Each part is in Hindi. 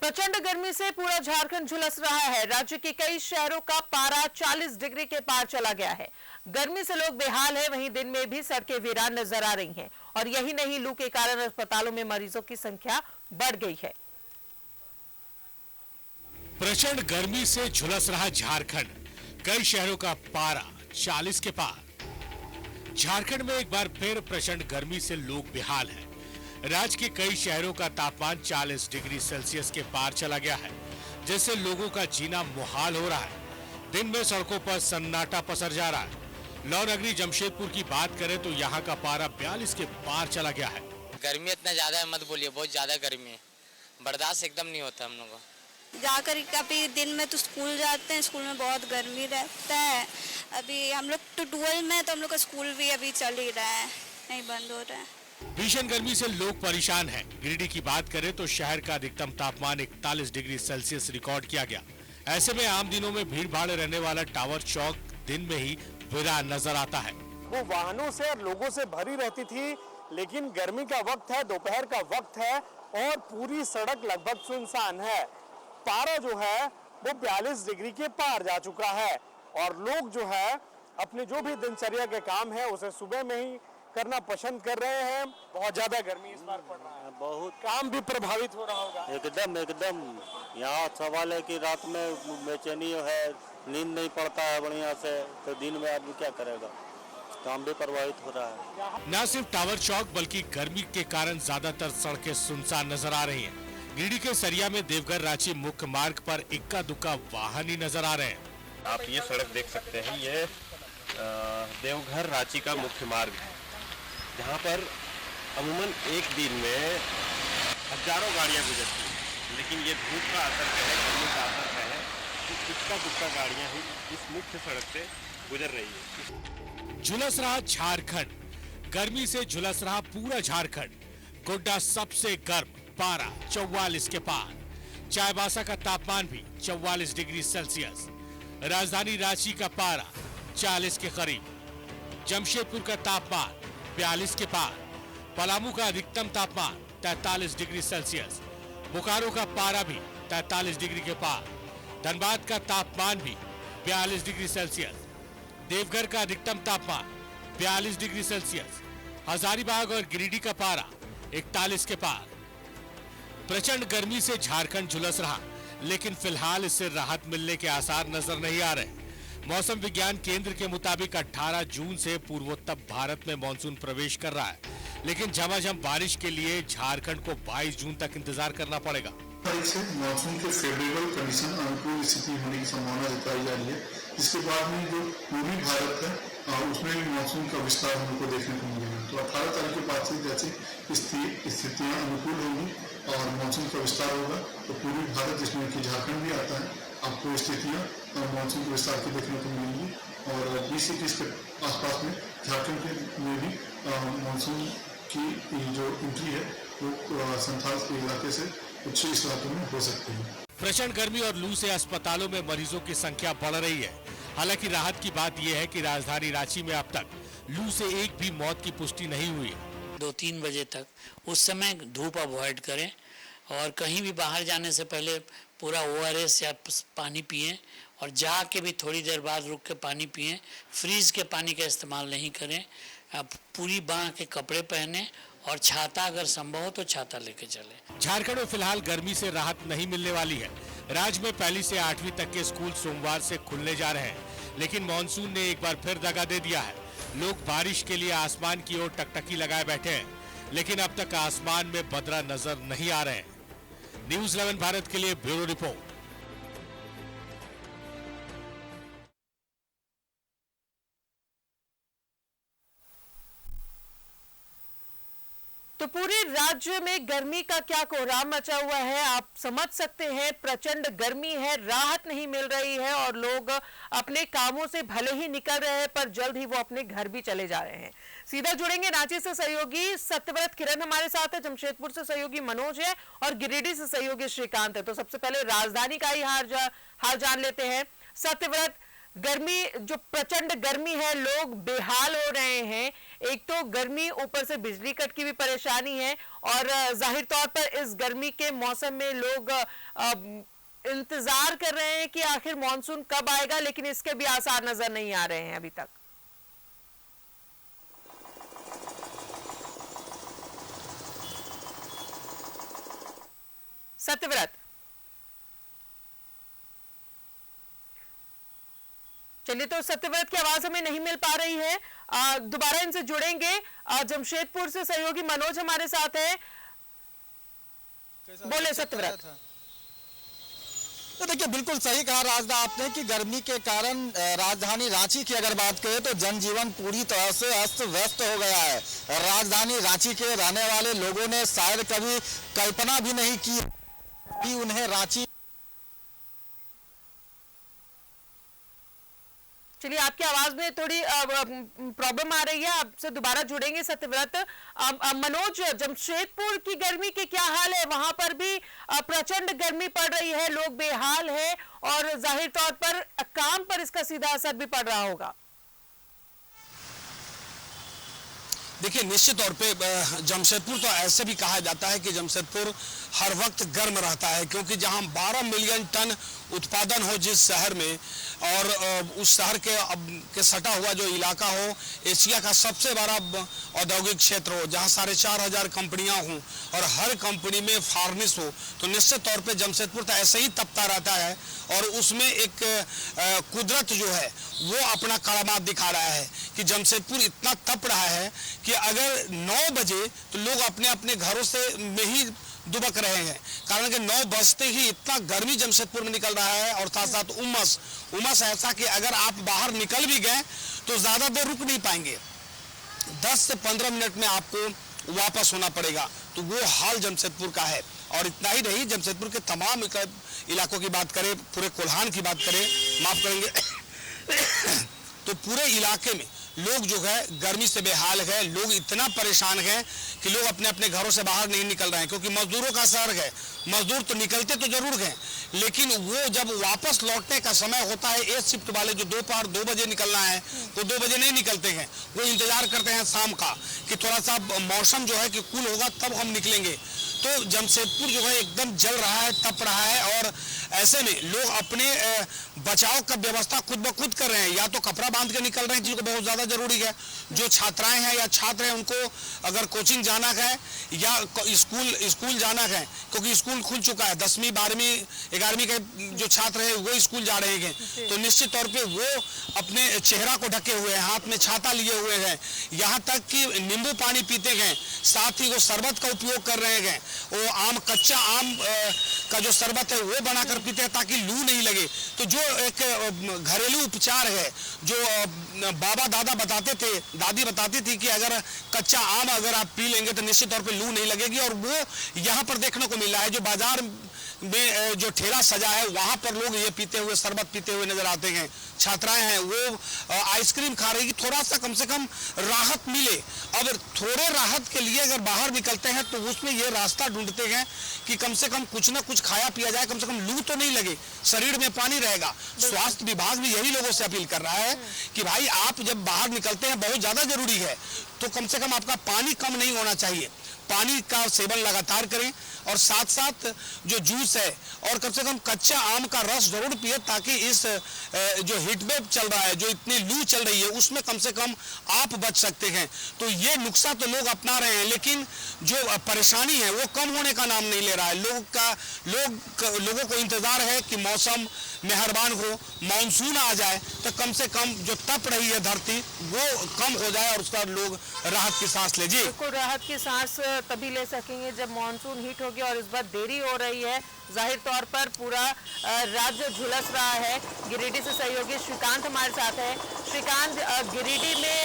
प्रचंड गर्मी से पूरा झारखंड झुलस रहा है। राज्य के कई शहरों का पारा 40 डिग्री के पार चला गया है। गर्मी से लोग बेहाल हैं, वहीं दिन में भी सड़कें वीरान नजर आ रही हैं। और यही नहीं, लू के कारण अस्पतालों में मरीजों की संख्या बढ़ गई है। प्रचंड गर्मी से झुलस रहा झारखंड, कई शहरों का पारा 40 के पार। झारखंड में एक बार फिर प्रचंड गर्मी से लोग बेहाल हैं। राज्य के कई शहरों का तापमान 40 डिग्री सेल्सियस के पार चला गया है, जिससे लोगों का जीना मुहाल हो रहा है। दिन में सड़कों पर सन्नाटा पसर जा रहा है। लौ नगरी जमशेदपुर की बात करें तो यहाँ का पारा 42 के पार चला गया है। गर्मी इतना ज्यादा है, मत बोलिए, बहुत ज्यादा गर्मी है, बर्दाश्त एकदम नहीं होता हम लोगों को। जाकर कभी दिन में तो स्कूल जाते हैं, स्कूल में बहुत गर्मी रहता है। अभी हम लोग तो 12 में, तो हम लोग का स्कूल भी अभी चल ही रहा है, नहीं बंद हो रहा है। भीषण गर्मी से लोग परेशान हैं। गिरिडीह की बात करें तो शहर का अधिकतम तापमान 41 डिग्री सेल्सियस रिकॉर्ड किया गया। ऐसे में आम दिनों में भीड़ भाड़ रहने वाला टावर चौक दिन में ही वीरान नजर आता है। वो वाहनों से और लोगों से भरी रहती थी, लेकिन गर्मी का वक्त है, दोपहर का वक्त है और पूरी सड़क लगभग सुनसान है। पारा जो है वो 42 डिग्री के पार जा चुका है और लोग जो है अपने जो भी दिनचर्या के काम है उसे सुबह में ही करना पसंद कर रहे हैं। बहुत ज्यादा गर्मी इस बार पड़ रहा है, बहुत काम भी प्रभावित हो रहा होगा। एकदम यहाँ सवाल है कि रात में बेचैनी है, नींद नहीं पड़ता है बढ़िया से, तो दिन में आदमी क्या करेगा, काम भी प्रभावित हो रहा है। न सिर्फ टावर चौक बल्कि गर्मी के कारण ज्यादातर सड़कें सुनसान नजर आ रही हैं। गिरिडीह के सरिया में देवघर रांची मुख्य मार्ग पर इक्का दुक्का वाहन ही नजर आ रहे हैं। आप ये सड़क देख सकते हैं, ये देवघर रांची का मुख्य मार्ग है, जहाँ पर अमूमन एक दिन में हजारों गाड़ियाँ गुजरती हैं, लेकिन ये धूप का असर है, गर्मी का असर है, तो इक्का दुक्का गाड़ियाँ ही इस मुख्य सड़क से गुजर रही है। झुलस रहा झारखंड, गर्मी से झुलस रहा पूरा झारखंड। गोड्डा सबसे गर्म, पारा 44 के पार। चाईबासा का तापमान भी 44 डिग्री सेल्सियस। राजधानी रांची का पारा 40 के करीब। जमशेदपुर का तापमान 42 के पार। पलामू का अधिकतम तापमान 43 डिग्री सेल्सियस। बोकारो का पारा भी 43 डिग्री के पार। धनबाद का तापमान भी 42 डिग्री सेल्सियस। देवघर का अधिकतम तापमान 42 डिग्री सेल्सियस। हजारीबाग और गिरिडीह का पारा 41 के पार। प्रचंड गर्मी से झारखंड झुलस रहा, लेकिन फिलहाल इससे राहत मिलने के आसार नजर नहीं आ रहे। मौसम विज्ञान केंद्र के मुताबिक 18 जून से पूर्वोत्तर भारत में मानसून प्रवेश कर रहा है, लेकिन झमाझम बारिश के लिए झारखंड को 22 जून तक इंतजार करना पड़ेगा। से मानसून के फेवरेबल कंडीशन, अनुकूल स्थिति होने की संभावना जताई जा रही है, जिसके बाद में जो पूर्वी भारत है उसमें भी मानसून का विस्तार हमको देखने को मिलेगा। तो 18 तारीख के बाद से जैसे स्थितियाँ अनुकूल होंगी और मानसून का विस्तार होगा, तो पूर्वी भारत जिसमें कि झारखंड भी आता है, आपको स्थितियाँ मानसून के विस्तार की देखने को मिलेंगी। और 20-21 के आसपास में झारखंड में भी मानसून की जो एंट्री है वो संथाल के इलाके से कुछ इस इलाके में हो सकती है। प्रचंड गर्मी और लू से अस्पतालों में मरीजों की संख्या बढ़ रही है। हालांकि राहत की बात यह है कि राजधानी रांची में अब तक लू से एक भी मौत की पुष्टि नहीं हुई है। 2-3 बजे तक उस समय धूप अवॉइड करें और कहीं भी बाहर जाने से पहले पूरा ORS या पानी पिएं और जाके भी थोड़ी देर बाद रुक के पानी पिएं। फ्रीज के पानी का इस्तेमाल नहीं करें। पूरी बांह के कपड़े पहने और छाता अगर संभव हो तो छाता लेके चले। झारखंड में फिलहाल गर्मी से राहत नहीं मिलने वाली है। राज्य में 1ली से 8वीं तक के स्कूल सोमवार से खुलने जा रहे हैं, लेकिन मानसून ने एक बार फिर दगा दे दिया है। लोग बारिश के लिए आसमान की ओर टकटकी लगाए बैठे हैं, लेकिन अब तक आसमान में बदरा नजर नहीं आ रहे हैं। न्यूज़ 11 भारत के लिए ब्यूरो रिपोर्ट। तो पूरे राज्य में गर्मी का क्या कोहराम मचा हुआ है, आप समझ सकते हैं। प्रचंड गर्मी है, राहत नहीं मिल रही है और लोग अपने कामों से भले ही निकल रहे हैं, पर जल्द ही वो अपने घर भी चले जा रहे हैं। सीधा जुड़ेंगे रांची से सहयोगी सत्यव्रत किरण हमारे साथ है, जमशेदपुर से सहयोगी मनोज है और गिरिडीह से सहयोगी श्रीकांत है। तो सबसे पहले राजधानी का ही हाल जान लेते हैं। सत्यव्रत, गर्मी, जो प्रचंड गर्मी है, लोग बेहाल हो रहे हैं। एक तो गर्मी, ऊपर से बिजली कट की भी परेशानी है और जाहिर तौर पर इस गर्मी के मौसम में लोग इंतजार कर रहे हैं कि आखिर मॉनसून कब आएगा, लेकिन इसके भी आसार नजर नहीं आ रहे हैं अभी तक। सत्यव्रत, चलिए, तो सत्यव्रत की आवाज हमें नहीं मिल पा रही है, दोबारा इनसे जुड़ेंगे। जमशेदपुर से सहयोगी मनोज हमारे साथ है। बोले सत्यव्रत। तो देखिए, बिल्कुल सही कहा राजदा आपने कि गर्मी के कारण राजधानी रांची की अगर बात करें तो जनजीवन पूरी तरह से अस्त व्यस्त हो गया है। राजधानी रांची के रहने वाले लोगों ने शायद कभी कल्पना भी नहीं की कि उन्हें रांची। चलिए, आपकी आवाज में थोड़ी प्रॉब्लम आ रही है, आपसे दोबारा जुड़ेंगे सत्यव्रत। मनोज, जमशेदपुर की गर्मी के क्या हाल है? वहां पर भी प्रचंड गर्मी पड़ रही है, लोग बेहाल है और जाहिर तौर पर काम पर इसका सीधा असर भी पड़ रहा होगा। देखिए, निश्चित तौर पे जमशेदपुर तो ऐसे भी कहा जाता है कि जमशेदपुर हर वक्त गर्म रहता है, क्योंकि जहां 12 मिलियन टन उत्पादन हो जिस शहर में, और उस शहर के सटा हुआ जो इलाका हो, एशिया का सबसे बड़ा औद्योगिक क्षेत्र हो, जहां 4,500 कंपनियां हों और हर कंपनी में फार्नेस हो, तो निश्चित तौर पे जमशेदपुर तो ऐसे ही तपता रहता है। और उसमें एक कुदरत जो है वो अपना करामात दिखा रहा है कि जमशेदपुर इतना तप रहा है कि अगर 9 बजे तो लोग अपने अपने घरों से में ही दुबक रहे हैं, कारण कि 9 बजते ही इतना गर्मी जमशेदपुर में निकल रहा है। और साथ साथ उमस ऐसा कि अगर आप बाहर निकल भी गए तो ज्यादा देर रुक नहीं पाएंगे, 10 से 15 मिनट में आपको वापस होना पड़ेगा। तो वो हाल जमशेदपुर का है। और इतना ही नहीं, जमशेदपुर के तमाम इलाकों की बात करें, पूरे कोल्हान की बात करें, माफ करेंगे तो पूरे इलाके में लोग जो है गर्मी से बेहाल है। लोग इतना परेशान हैं कि लोग अपने अपने घरों से बाहर नहीं निकल रहे हैं, क्योंकि मजदूरों का शहर है। मजदूर तो निकलते तो जरूर हैं, लेकिन वो जब वापस लौटने का समय होता है, एक शिफ्ट वाले जो दोपहर 2 बजे निकलना है, वो 2 बजे नहीं निकलते हैं, वो इंतजार करते हैं शाम का कि थोड़ा सा मौसम जो है कि कूल होगा तब हम निकलेंगे। तो जमशेदपुर जो है एकदम जल रहा है, तप रहा है। और ऐसे में लोग अपने बचाव का व्यवस्था खुद ब खुद कर रहे हैं, या तो कपड़ा बांध के निकल रहे हैं जिनको बहुत ज्यादा जरूरी है। जो छात्राएं हैं या छात्र हैं, उनको अगर कोचिंग जाना है या स्कूल जाना है, क्योंकि स्कूल खुल चुका है, 10वीं 12वीं 11वीं के जो छात्र हैं वो स्कूल जा रहे हैं, तो निश्चित तौर पे वो अपने चेहरा को ढके हुए हैं, हाथ में छाता लिए हुए हैं, यहाँ तक कि नींबू पानी पीते हैं, साथ ही वो शरबत का उपयोग कर रहे हैं। वो कच्चा आम का जो शरबत है वो बनाकर पीते हैं ताकि लू नहीं लगे। तो जो एक घरेलू उपचार है, जो बाबा दादा बताते थे, दादी बताती थी कि अगर कच्चा आम अगर आप पी लेंगे तो निश्चित तौर पे लू नहीं लगेगी, और वो यहाँ पर देखने को मिल रहा है। जो बाजार में जो ठेला सजा है वहां पर लोग ये पीते हुए, शरबत पीते हुए नजर आते हैं। छात्राएं हैं वो आइसक्रीम खा रही, थोड़ा सा कम से कम राहत मिले। अब थोड़े राहत के लिए अगर बाहर निकलते हैं तो उसमें ये रास्ता ढूंढते हैं कि कम से कम कुछ ना कुछ खाया पिया जाए, कम से कम लू तो नहीं लगे, शरीर में पानी रहेगा। स्वास्थ्य विभाग भी यही लोगों से अपील कर रहा है कि भाई आप जब बाहर निकलते हैं, बहुत ज्यादा जरूरी है तो कम से कम आपका पानी कम नहीं होना चाहिए, पानी का सेवन लगातार करें। और साथ साथ जो जूस है और कम से कम कच्चा आम का रस जरूर पिए, ताकि इस जो हीट वेव चल रहा है, जो इतनी लू चल रही है, उसमें कम से कम आप बच सकते हैं। तो ये नुस्खा तो लोग अपना रहे हैं, लेकिन जो परेशानी है वो कम होने का नाम नहीं ले रहा है। लोगों को इंतजार है कि मौसम मेहरबान हो, मानसून आ जाए तो कम से कम जो तप रही है धरती वो कम हो जाए और उसका लोग राहत की सांस ले। जी बिल्कुल, राहत की सांस तभी ले सकेंगे जब मानसून हिट होगी, और इस बार देरी हो रही है। जाहिर तौर पर पूरा राज्य झुलस रहा है। गिरिडीह से सहयोगी श्रीकांत हमारे साथ है। श्रीकांत, गिरिडीह में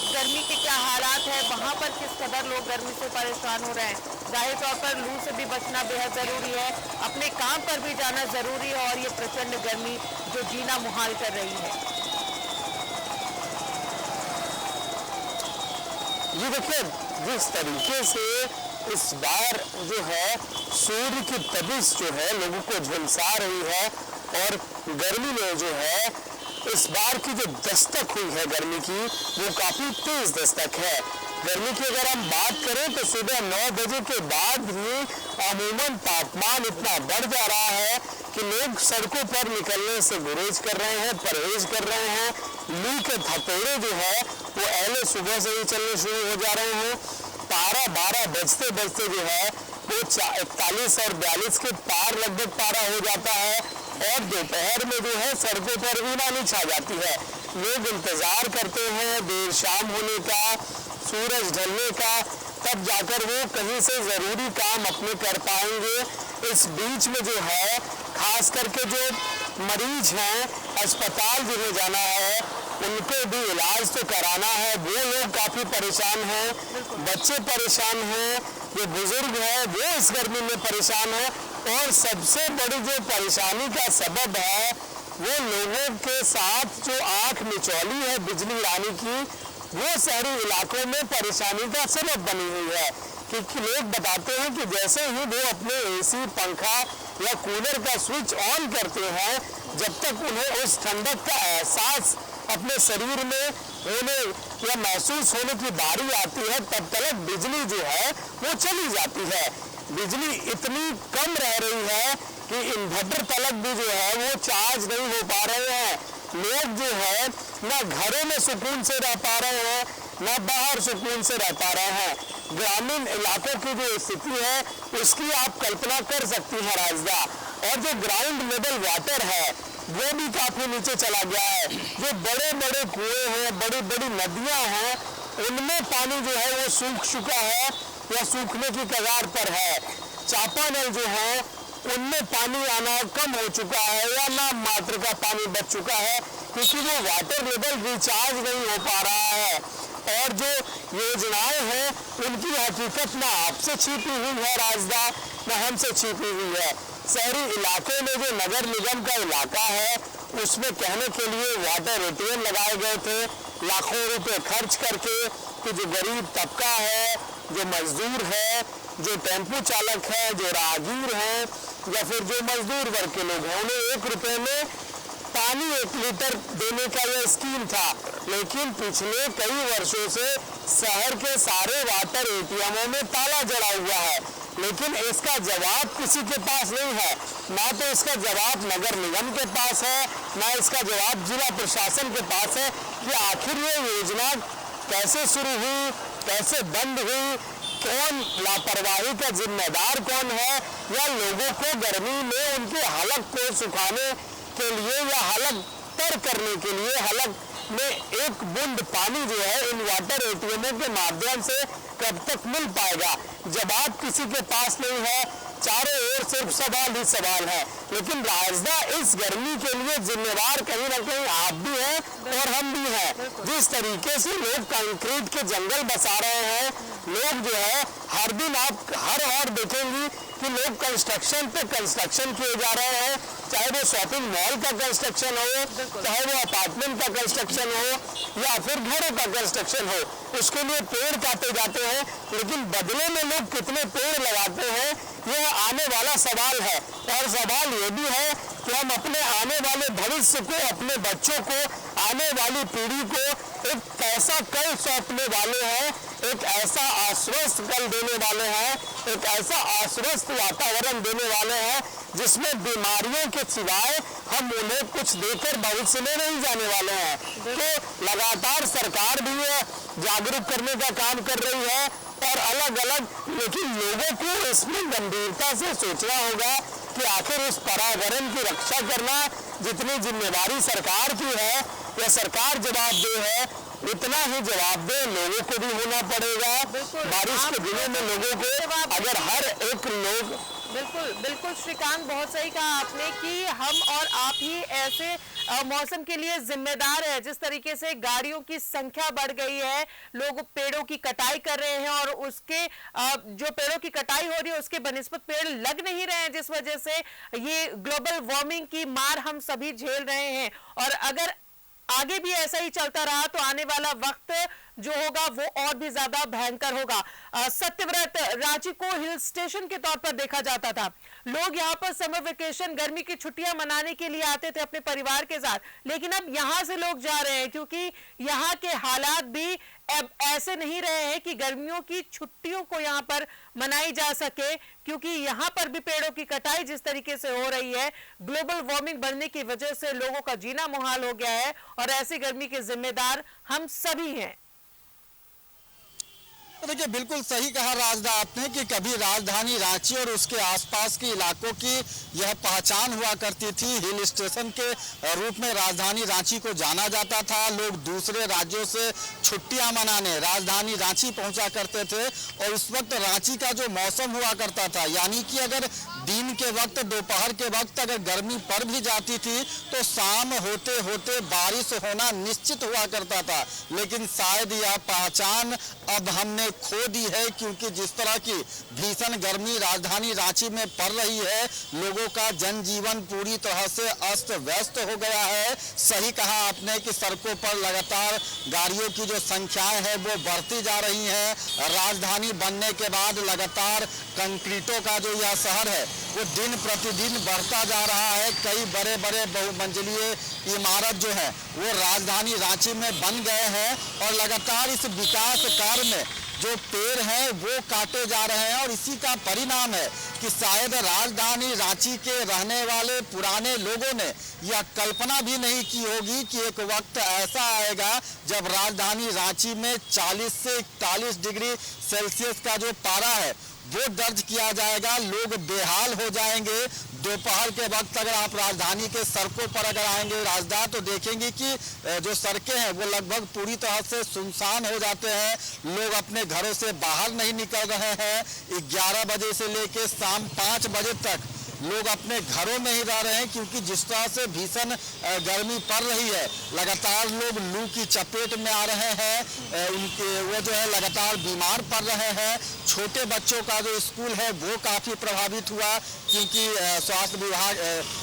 गर्मी के क्या हालात है, वहां पर किस कदर लोग गर्मी से परेशान हो रहे हैं? जाहिर तौर पर लू से भी बचना बेहद जरूरी है, अपने काम पर भी जाना जरूरी है, और ये प्रचंड गर्मी जो जीना मुहाल कर रही है। ये देखिए, जिस तरीके से इस बार जो है सूर्य की तपिश जो है लोगों को झुलसा रही है, और गर्मी में जो है इस बार की जो दस्तक हुई है गर्मी की, वो काफी तेज दस्तक है। गर्मी की अगर हम बात करें तो सुबह 9 बजे के बाद ही अमूमन तापमान इतना बढ़ जा रहा है कि लोग सड़कों पर निकलने से गुरेज कर रहे हैं, परहेज कर रहे हैं। लू के थपेड़े जो है वो अहले सुबह से ही चलने शुरू हो जा रहे हैं। पारा 12 बजते बजते जो है वो 41 और 42 के पार लगभग पारा हो जाता है और दोपहर में जो है सड़कों पर ऊनानी छा जाती है। लोग इंतजार करते हैं देर शाम होने का, सूरज ढलने का, तब जाकर वो कहीं से जरूरी काम अपने कर पाएंगे। इस बीच में जो है खास करके जो मरीज हैं, अस्पताल जिन्हें जाना है, उनको भी इलाज तो कराना है, वो लोग काफी परेशान हैं, बच्चे परेशान हैं, जो बुजुर्ग हैं वो इस गर्मी में परेशान है। और सबसे बड़ी जो परेशानी का सबब है वो लोगों के साथ जो आंख मिचौली है बिजली उड़ाने की, वो शहरी इलाकों में परेशानी का सबब बनी हुई है। क्योंकि लोग बताते हैं कि जैसे ही वो अपने एसी, पंखा या कूलर का स्विच ऑन करते हैं, जब तक उन्हें उस ठंडक का एहसास अपने शरीर में होने या महसूस होने की बारी आती है, तब तक बिजली जो है वो चली जाती है। बिजली इतनी कम रह रही है कि इन्वर्टर तलक भी जो है वो चार्ज नहीं हो पा रहे हैं। लोग जो है ना घरों में सुकून से रह पा रहे हैं, ना बाहर सुकून से रह पा रहे हैं। ग्रामीण इलाकों की जो स्थिति है उसकी आप कल्पना कर सकती हैं राजदा। और जो ग्राउंड लेवल वाटर है वो भी काफी नीचे चला गया है। जो बड़े बड़े कुएं हैं, बड़ी बड़ी नदियां हैं, उनमें पानी जो है वो सूख चुका है या सूखने की कगार पर है। चापानल जो है उनमें पानी आना कम हो चुका है या नाम मात्र का पानी बच चुका है, क्योंकि वो वाटर लेवल रिचार्ज नहीं हो पा रहा है। और जो योजनाएं हैं उनकी हकीकत ना आपसे छिपी हुई है राजदा, ना हमसे छिपी हुई है। शहरी इलाके में जो नगर निगम का इलाका है उसमें कहने के लिए वाटर एटीएम लगाए गए थे लाखों रुपए खर्च करके, कि जो गरीब तबका है, जो मजदूर है, जो टेम्पो चालक है, जो राहगीर हैं या फिर जो मजदूर वर्ग के लोग हैं, उन्हें 1 रुपए में पानी 1 लीटर देने का यह स्कीम था। लेकिन पिछले कई वर्षों से शहर के सारे वाटर एटीएमों में ताला जड़ा हुआ है, लेकिन इसका जवाब किसी के पास नहीं है। ना तो इसका जवाब नगर निगम के पास है, ना इसका जवाब जिला प्रशासन के पास है कि आखिर ये योजना कैसे शुरू हुई, कैसे बंद हुई, कौन लापरवाही का जिम्मेदार कौन है, या लोगों को गर्मी में उनके हलक को सुखाने के लिए या हलक तर करने के लिए हलक में 1 बूंद पानी जो है इन वाटर एटीएमों के माध्यम से कब तक मिल पाएगा। जवाब किसी के पास नहीं है, चारों ओर सिर्फ सवाल ही सवाल है। लेकिन राजदा इस गर्मी के लिए जिम्मेवार कहीं ना कहीं आप भी हैं और हम भी हैं। जिस तरीके से लोग कंक्रीट के जंगल बसा रहे हैं, लोग जो है हर दिन आप हर और देखेंगी कि लोग कंस्ट्रक्शन पे कंस्ट्रक्शन किए जा रहे हैं, चाहे वो शॉपिंग मॉल का कंस्ट्रक्शन हो, चाहे वो अपार्टमेंट का कंस्ट्रक्शन हो या फिर घरों का कंस्ट्रक्शन हो, उसके लिए पेड़ काटे जाते हैं। लेकिन बदले में लोग कितने पेड़ लगाते हैं, यह आने वाला सवाल है। और सवाल ये भी है कि हम अपने आने वाले भविष्य को, अपने बच्चों को, आने वाली पीढ़ी को एक कैसा कल सौंपने वाले हैं, एक ऐसा आश्वस्त कल देने वाले हैं, एक ऐसा आश्वस्त वातावरण देने वाले हैं जिसमें बीमारियों के सिवाय हम उन्हें कुछ देकर भविष्य में नहीं जाने वाले हैं। तो लगातार सरकार भी जागरूक करने का काम कर रही है और अलग अलग, लेकिन लोगों को इसमें गंभीरता से सोचना होगा कि आखिर इस पर्यावरण की रक्षा करना जितनी जिम्मेदारी सरकार की है या सरकार जवाबदेह है, उतना ही जवाबदेह लोगों को भी होना पड़ेगा। बारिश के दिनों में लोगों को अगर हर एक लोग बिल्कुल श्रीकांत, बहुत सही कहा आपने कि हम और आप ही ऐसे मौसम के लिए जिम्मेदार है। जिस तरीके से गाड़ियों की संख्या बढ़ गई है, लोग पेड़ों की कटाई कर रहे हैं और उसके जो पेड़ों की कटाई हो रही है उसके बनिस्बत पेड़ लग नहीं रहे हैं, जिस वजह से ये ग्लोबल वार्मिंग की मार हम सभी झेल रहे हैं। और अगर आगे भी ऐसा ही चलता रहा तो आने वाला वक्त जो होगा वो और भी ज्यादा भयंकर होगा। सत्यव्रत, रांची को हिल स्टेशन के तौर पर देखा जाता था। लोग यहाँ पर समर वेकेशन, गर्मी की छुट्टियां मनाने के लिए आते थे अपने परिवार के साथ, लेकिन अब यहाँ से लोग जा रहे हैं क्योंकि यहाँ के हालात भी अब ऐसे नहीं रहे हैं कि गर्मियों की छुट्टियों को यहाँ पर मनाई जा सके, क्योंकि यहाँ पर भी पेड़ों की कटाई जिस तरीके से हो रही है, ग्लोबल वार्मिंग बढ़ने की वजह से लोगों का जीना मुहाल हो गया है और ऐसी गर्मी के जिम्मेदार हम सभी हैं। तो देखिए, बिल्कुल सही कहा राजदा आपने कि कभी राजधानी रांची और उसके आसपास के इलाकों की यह पहचान हुआ करती थी। हिल स्टेशन के रूप में राजधानी रांची को जाना जाता था। लोग दूसरे राज्यों से छुट्टियां मनाने राजधानी रांची पहुंचा करते थे और उस वक्त रांची का जो मौसम हुआ करता था, यानी कि अगर दिन के वक्त, दोपहर के वक्त अगर गर्मी पड़ भी जाती थी तो शाम होते होते बारिश होना निश्चित हुआ करता था। लेकिन शायद यह पहचान अब हमने खो दी है, क्योंकि जिस तरह की भीषण गर्मी राजधानी रांची में पड़ रही है, लोगों का जनजीवन पूरी तरह से अस्त व्यस्त हो गया है। सही कहा आपने कि सड़कों पर लगातार गाड़ियों की जो संख्याएं है वो बढ़ती जा रही हैं। राजधानी बनने के बाद लगातार कंक्रीटों का जो यह शहर है वो दिन प्रतिदिन बढ़ता जा रहा है। कई बड़े बड़े बहुमंजिलीय इमारत जो है वो राजधानी रांची में बन गए हैं और लगातार इस विकास कार्य में जो पेड़ हैं वो काटे जा रहे हैं और इसी का परिणाम है कि शायद राजधानी रांची के रहने वाले पुराने लोगों ने यह कल्पना भी नहीं की होगी कि एक वक्त ऐसा आएगा जब राजधानी रांची में 40 से 41 डिग्री सेल्सियस का जो पारा है वो दर्ज किया जाएगा। लोग बेहाल हो जाएंगे। दोपहर के वक्त अगर आप राजधानी के सड़कों पर अगर आएंगे राजदा, तो देखेंगे कि जो सड़कें हैं वो लगभग पूरी तरह से सुनसान हो जाते हैं। लोग अपने घरों से बाहर नहीं निकल रहे हैं। 11 बजे से लेकर शाम 5 बजे तक लोग अपने घरों में ही रह रहे हैं, क्योंकि जिस तरह से भीषण गर्मी पड़ रही है, लगातार लोग लू की चपेट में आ रहे हैं। उनके वो जो है लगातार बीमार पड़ रहे हैं। छोटे बच्चों का जो स्कूल है वो काफ़ी प्रभावित हुआ, क्योंकि स्वास्थ्य विभाग,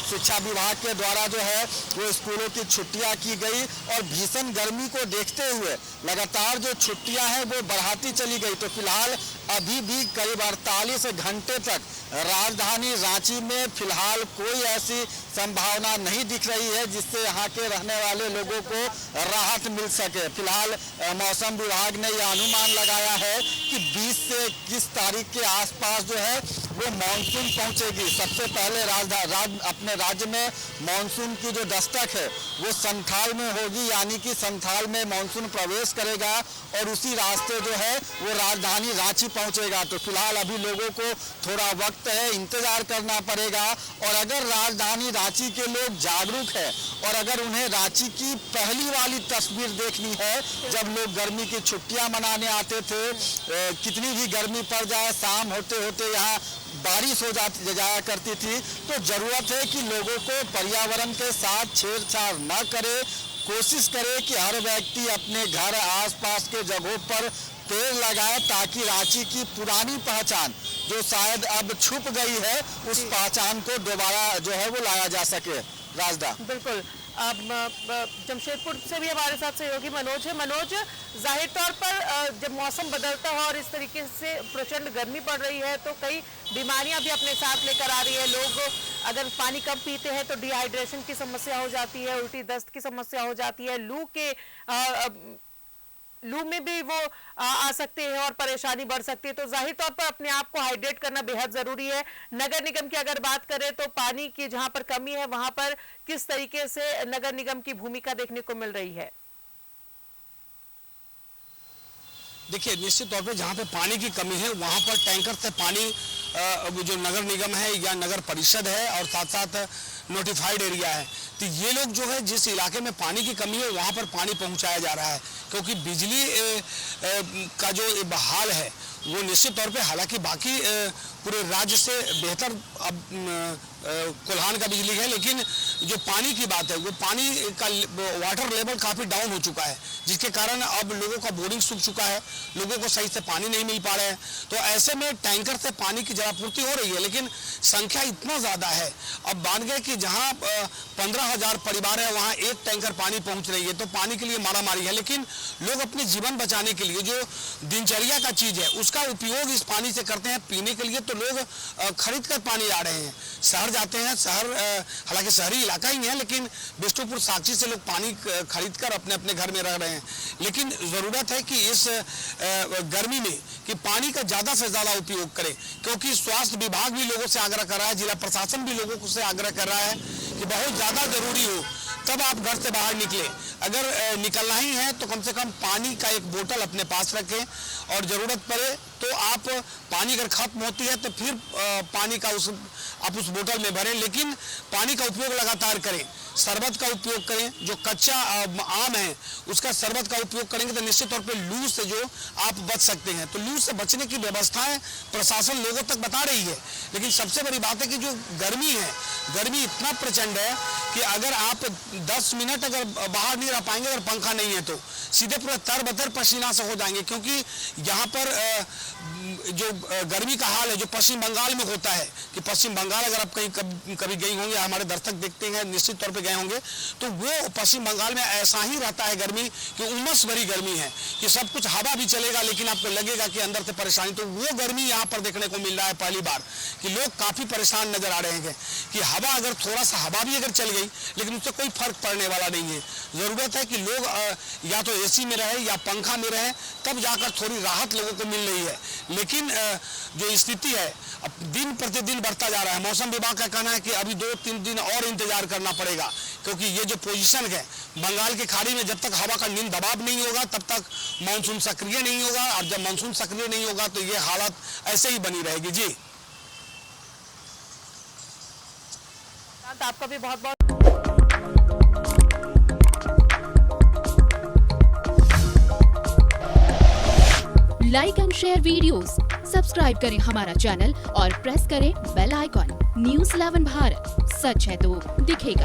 शिक्षा विभाग के द्वारा जो है वो स्कूलों की छुट्टियां की गई और भीषण गर्मी को देखते हुए लगातार जो छुट्टियां हैं वो बढ़ाती चली गई। तो फिलहाल अभी भी करीब 48 घंटे तक राजधानी रांची में फिलहाल कोई ऐसी संभावना नहीं दिख रही है जिससे यहाँ के रहने वाले लोगों को राहत मिल सके। फिलहाल मौसम विभाग ने यह अनुमान लगाया है कि 20 से 21 तारीख के आसपास जो है वो मानसून पहुंचेगी। सबसे पहले अपने राज्य में मानसून की जो दस्तक है वो संथाल में होगी, यानी कि संथाल में मानसून प्रवेश करेगा और उसी रास्ते जो है वो राजधानी रांची पहुंचेगा। तो फिलहाल अभी लोगों को थोड़ा वक्त है, इंतजार करना पड़ेगा। और अगर राजधानी रांची के लोग जागरूक है और अगर उन्हें रांची की पहली वाली तस्वीर देखनी है, जब लोग गर्मी की छुट्टियां मनाने आते थे, कितनी भी गर्मी पड़ जाए, शाम होते होते यहाँ बारिश हो जाया करती थी, तो जरूरत है कि लोगों को पर्यावरण के साथ छेड़छाड़ न करे। कोशिश करे कि हर व्यक्ति अपने घर आसपास के जगहों पर पेड़ लगाए, ताकि रांची की पुरानी पहचान जो शायद अब छुप गई है, उस पहचान को दोबारा जो है वो लाया जा सके। राजदा, बिल्कुल। अब जमशेदपुर से भी हमारे साथ सहयोगी मनोज है। मनोज, जाहिर तौर पर जब मौसम बदलता है और इस तरीके से प्रचंड गर्मी पड़ रही है तो कई बीमारियां भी अपने साथ लेकर आ रही है। लोग अगर पानी कम पीते हैं तो डिहाइड्रेशन की समस्या हो जाती है, उल्टी दस्त की समस्या हो जाती है, लू में भी वो आ सकते हैं और परेशानी बढ़ सकती है। तो जाहिर तौर पर अपने आप को हाइड्रेट करना बेहद जरूरी है। नगर निगम की अगर बात करें तो पानी की जहां पर कमी है वहां पर किस तरीके से नगर निगम की भूमिका देखने को मिल रही है? देखिए, निश्चित तौर पे जहाँ पे पानी की कमी है वहाँ पर टैंकर से पानी जो नगर निगम है या नगर परिषद है और साथ साथ नोटिफाइड एरिया है, तो ये लोग जो है जिस इलाके में पानी की कमी है वहाँ पर पानी पहुँचाया जा रहा है, क्योंकि बिजली का जो हाल है वो निश्चित तौर पे, हालांकि बाकी पूरे राज्य से बेहतर अब कोल्हान का बिजली है, लेकिन जो पानी की बात है, वो पानी का वाटर लेवल काफ़ी डाउन हो चुका है, जिसके कारण अब लोगों का बोरिंग सूख चुका है, लोगों को सही से पानी नहीं मिल पा रहा है। तो ऐसे में टैंकर से पानी की जलापूर्ति हो रही है, लेकिन संख्या इतना ज़्यादा है, अब मान गए कि जहाँ 15,000 परिवार है वहाँ एक टैंकर पानी पहुँच रही है, तो पानी के लिए मारामारी है। लेकिन लोग अपने जीवन बचाने के लिए जो दिनचर्या का चीज़ है उसका उपयोग इस पानी से करते हैं पीने के लिए, तो लोग खरीद कर पानी ला रहे हैं, शहर जाते हैं। शहर हालांकि शहरी इलाका ही है, लेकिन बिष्टुपुर साक्षी से लोग पानी खरीद कर अपने अपने घर में रह रहे हैं। लेकिन ज़रूरत है कि इस गर्मी में कि पानी का ज़्यादा से ज़्यादा उपयोग करें, क्योंकि स्वास्थ्य विभाग भी लोगों से आग्रह कर रहा है, जिला प्रशासन भी लोगों से आग्रह कर रहा है कि बहुत ज़्यादा ज़रूरी हो तब आप घर से बाहर निकले। अगर निकलना ही है तो कम से कम पानी का एक बोतल अपने पास रखें, और ज़रूरत पड़े तो आप पानी अगर खत्म होती है तो फिर पानी का आप उस बोतल में भरें, लेकिन पानी का उपयोग लगातार करें। शरबत का उपयोग करें, जो कच्चा आम है उसका शरबत का उपयोग करेंगे तो निश्चित तौर पे लू से जो आप बच सकते हैं। तो लू से बचने की व्यवस्थाएं प्रशासन लोगों तक बता रही है, लेकिन सबसे बड़ी बात है कि जो गर्मी है, गर्मी इतना प्रचंड है कि अगर आप 10 मिनट अगर बाहर नहीं रह पाएंगे, अगर पंखा नहीं है तो सीधे पूरा तरबतर पसीना से हो जाएंगे। क्योंकि यहाँ पर जो गर्मी का हाल है जो पश्चिम बंगाल में होता है, कि पश्चिम बंगाल अगर आप कहीं कभी गई होंगे, हमारे दर्शक देखते हैं निश्चित तौर पे गए होंगे, तो वो पश्चिम बंगाल में ऐसा ही रहता है गर्मी, कि उमस भरी गर्मी है, कि सब कुछ हवा भी चलेगा लेकिन आपको लगेगा कि अंदर से परेशानी। तो वो गर्मी यहाँ पर देखने को मिल रहा है पहली बार, कि लोग काफ़ी परेशान नजर आ रहे हैं कि हवा अगर थोड़ा सा हवा भी अगर चल गई लेकिन उससे कोई फर्क पड़ने वाला नहीं है। ज़रूरत है कि लोग या तो एसी में रहे या पंखा में रहे, तब जाकर थोड़ी राहत लोगों को मिल रही है। लेकिन जो स्थिति है अब दिन प्रतिदिन बढ़ता जा रहा है। मौसम विभाग का कहना है कि अभी 2-3 दिन और इंतजार करना पड़ेगा, क्योंकि ये जो पोजीशन है बंगाल की खाड़ी में, जब तक हवा का निम्न दबाव नहीं होगा तब तक मानसून सक्रिय नहीं होगा, और जब मानसून सक्रिय नहीं होगा तो ये हालत ऐसे ही बनी रहेगी। जी आपका भी बहुत बहुत like and share videos, subscribe करें हमारा चैनल और प्रेस करें बेल आइकॉन। न्यूज़ 11 भारत, सच है तो दिखेगा।